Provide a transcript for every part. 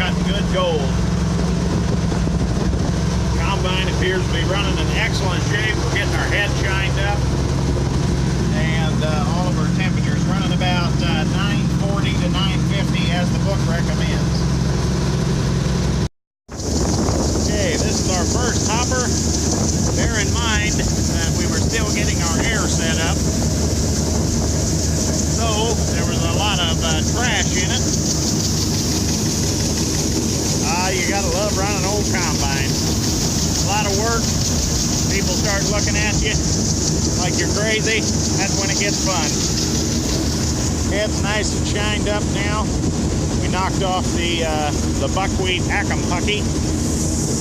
cut good gold. Combine appears to be running in excellent shape. We're getting our head shined up. And all of our temperatures running about 940 to 950 as the book recommends. Okay, this is our first hopper. Bear in mind that we were still getting our air set up. So there was a lot of trash in it. You gotta love running an old combine. A lot of work. People start looking at you like you're crazy. That's when it gets fun. Head's nice and shined up now. We knocked off the buckwheat acumpucky.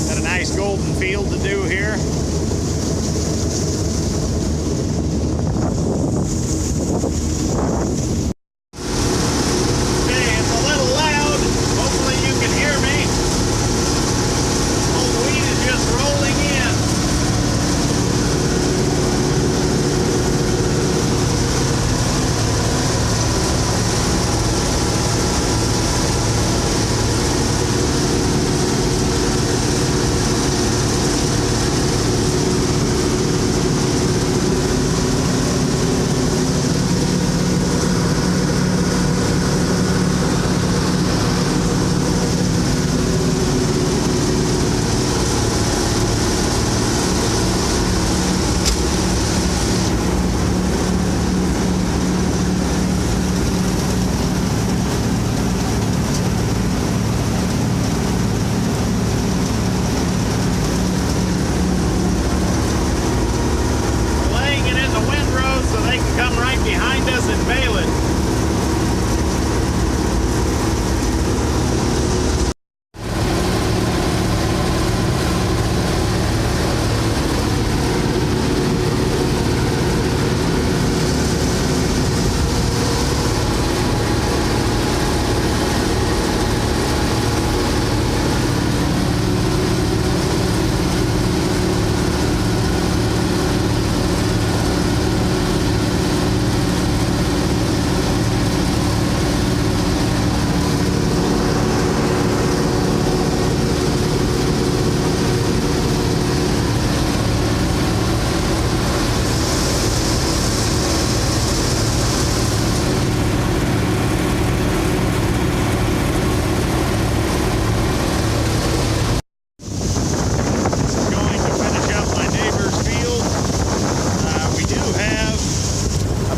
Got a nice golden field to do here.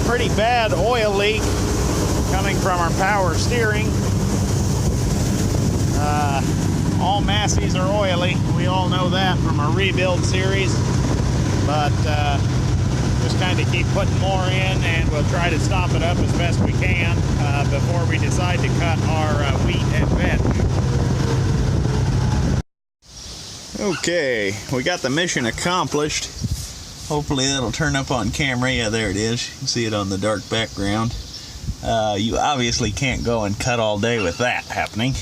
Pretty bad oil leak coming from our power steering. All Masseys are oily. We all know that from our rebuild series, but just kind of keep putting more in, and we'll try to stop it up as best we can before we decide to cut our wheat and veg. Okay, we got the mission accomplished. Hopefully that'll turn up on camera. Yeah, there it is. You can see it on the dark background. You obviously can't go and cut all day with that happening.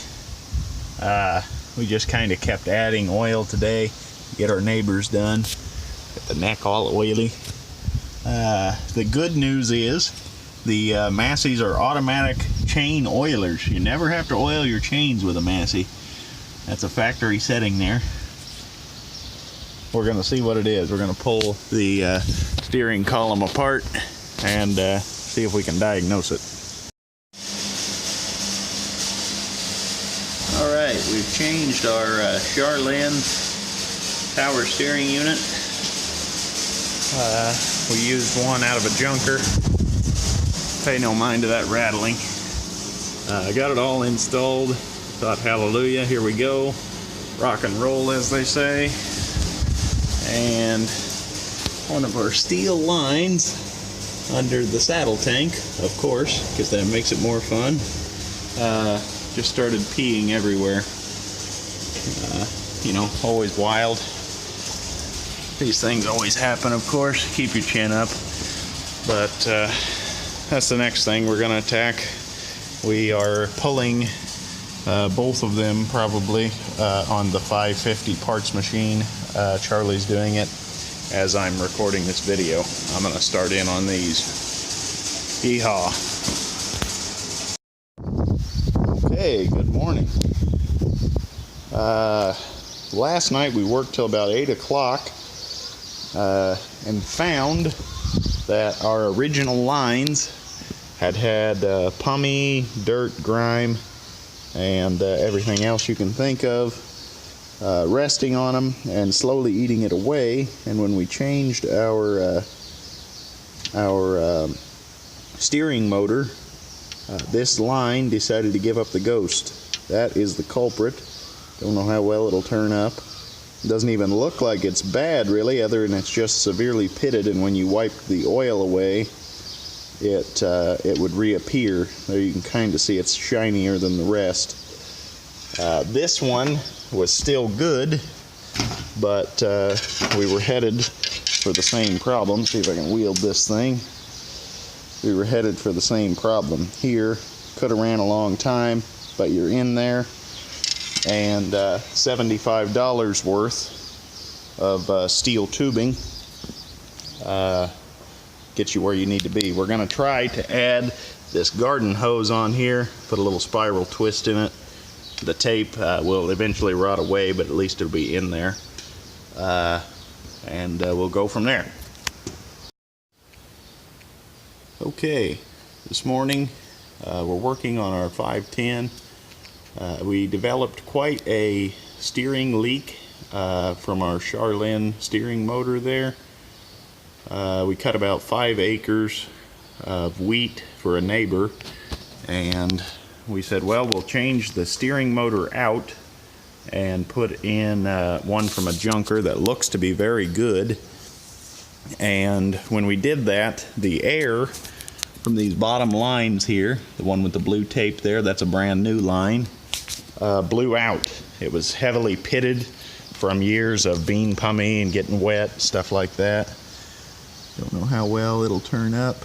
We just kind of kept adding oil today to get our neighbors done. Get the neck all oily. The good news is the Masseys are automatic chain oilers. You never have to oil your chains with a Massey. That's a factory setting there. We're going to see what it is. We're going to pull the steering column apart and see if we can diagnose it. Alright, we've changed our Charlene power steering unit. We used one out of a junker. Pay no mind to that rattling. I got it all installed. Thought, hallelujah, here we go. Rock and roll, as they say. And one of our steel lines under the saddle tank, of course, because that makes it more fun, just started peeing everywhere. You know, always wild. These things always happen, of course. Keep your chin up. But that's the next thing we're going to attack. We are pulling both of them probably on the 550 parts machine. Charlie's doing it as I'm recording this video. I'm going to start in on these. Yeehaw. Okay, good morning. Last night we worked till about 8 o'clock and found that our original lines had pummy, dirt, grime, and everything else you can think of resting on them and slowly eating it away. And when we changed our steering motor, this line decided to give up the ghost. That is the culprit. Don't know how well it'll turn up. It doesn't even look like it's bad really, other than it's just severely pitted, and when you wipe the oil away, it would reappear. There you can kind of see it's shinier than the rest. This one was still good, but we were headed for the same problem. See if I can wield this thing. We were headed for the same problem here. Could have ran a long time, but you're in there, and $75 worth of steel tubing gets you where you need to be. We're going to try to add this garden hose on here, put a little spiral twist in it. The tape will eventually rot away, but at least it'll be in there, and we'll go from there. Okay, this morning we're working on our 510. We developed quite a steering leak from our Charlene steering motor there. We cut about 5 acres of wheat for a neighbor, and we said, well, we'll change the steering motor out and put in one from a junker that looks to be very good. And when we did that, the air from these bottom lines here, the one with the blue tape there, that's a brand new line, blew out. It was heavily pitted from years of bean pumming and getting wet, stuff like that. Don't know how well it'll turn up.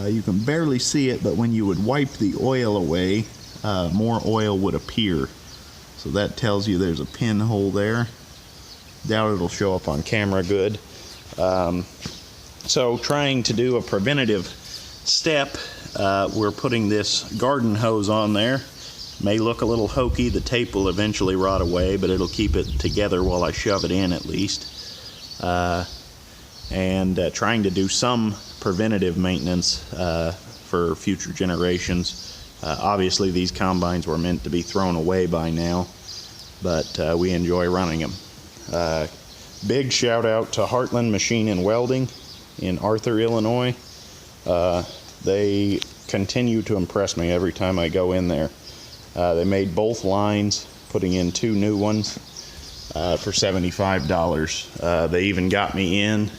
You can barely see it, but when you would wipe the oil away, more oil would appear. So that tells you there's a pinhole there. Doubt it'll show up on camera good. So trying to do a preventative step, we're putting this garden hose on there. May look a little hokey. The tape will eventually rot away, but it'll keep it together while I shove it in at least. And trying to do some preventative maintenance for future generations. Obviously these combines were meant to be thrown away by now, but we enjoy running them. Big shout out to Heartland Machine and Welding in Arthur, Illinois. They continue to impress me every time I go in there. They made both lines, putting in 2 new ones for $75. They even got me in.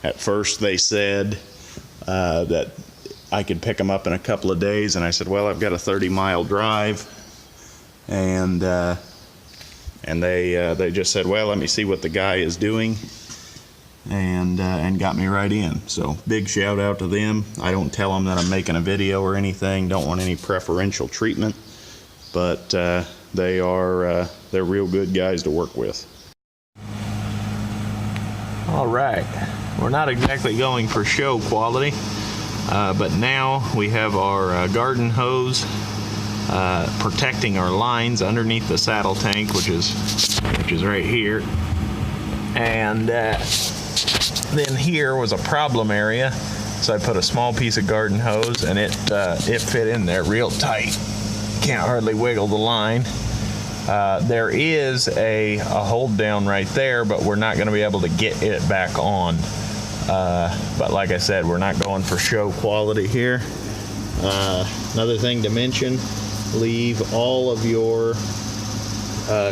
At first they said that I could pick them up in a couple of days, and I said, well, I've got a 30-mile drive, and they just said, well, let me see what the guy is doing, and got me right in. So big shout out to them. I don't tell them that I'm making a video or anything, don't want any preferential treatment, but they're real good guys to work with. All right, we're not exactly going for show quality, but now we have our garden hose protecting our lines underneath the saddle tank, which is right here, and then here was a problem area, so I put a small piece of garden hose, and it fit in there real tight. Can't hardly wiggle the line. There is a hold down right there, but we're not going to be able to get it back on. But like I said, we're not going for show quality here. Another thing to mention, leave all of your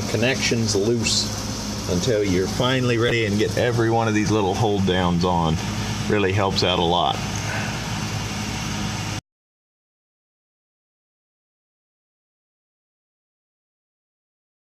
connections loose until you're finally ready and get every one of these little hold downs on. Really helps out a lot.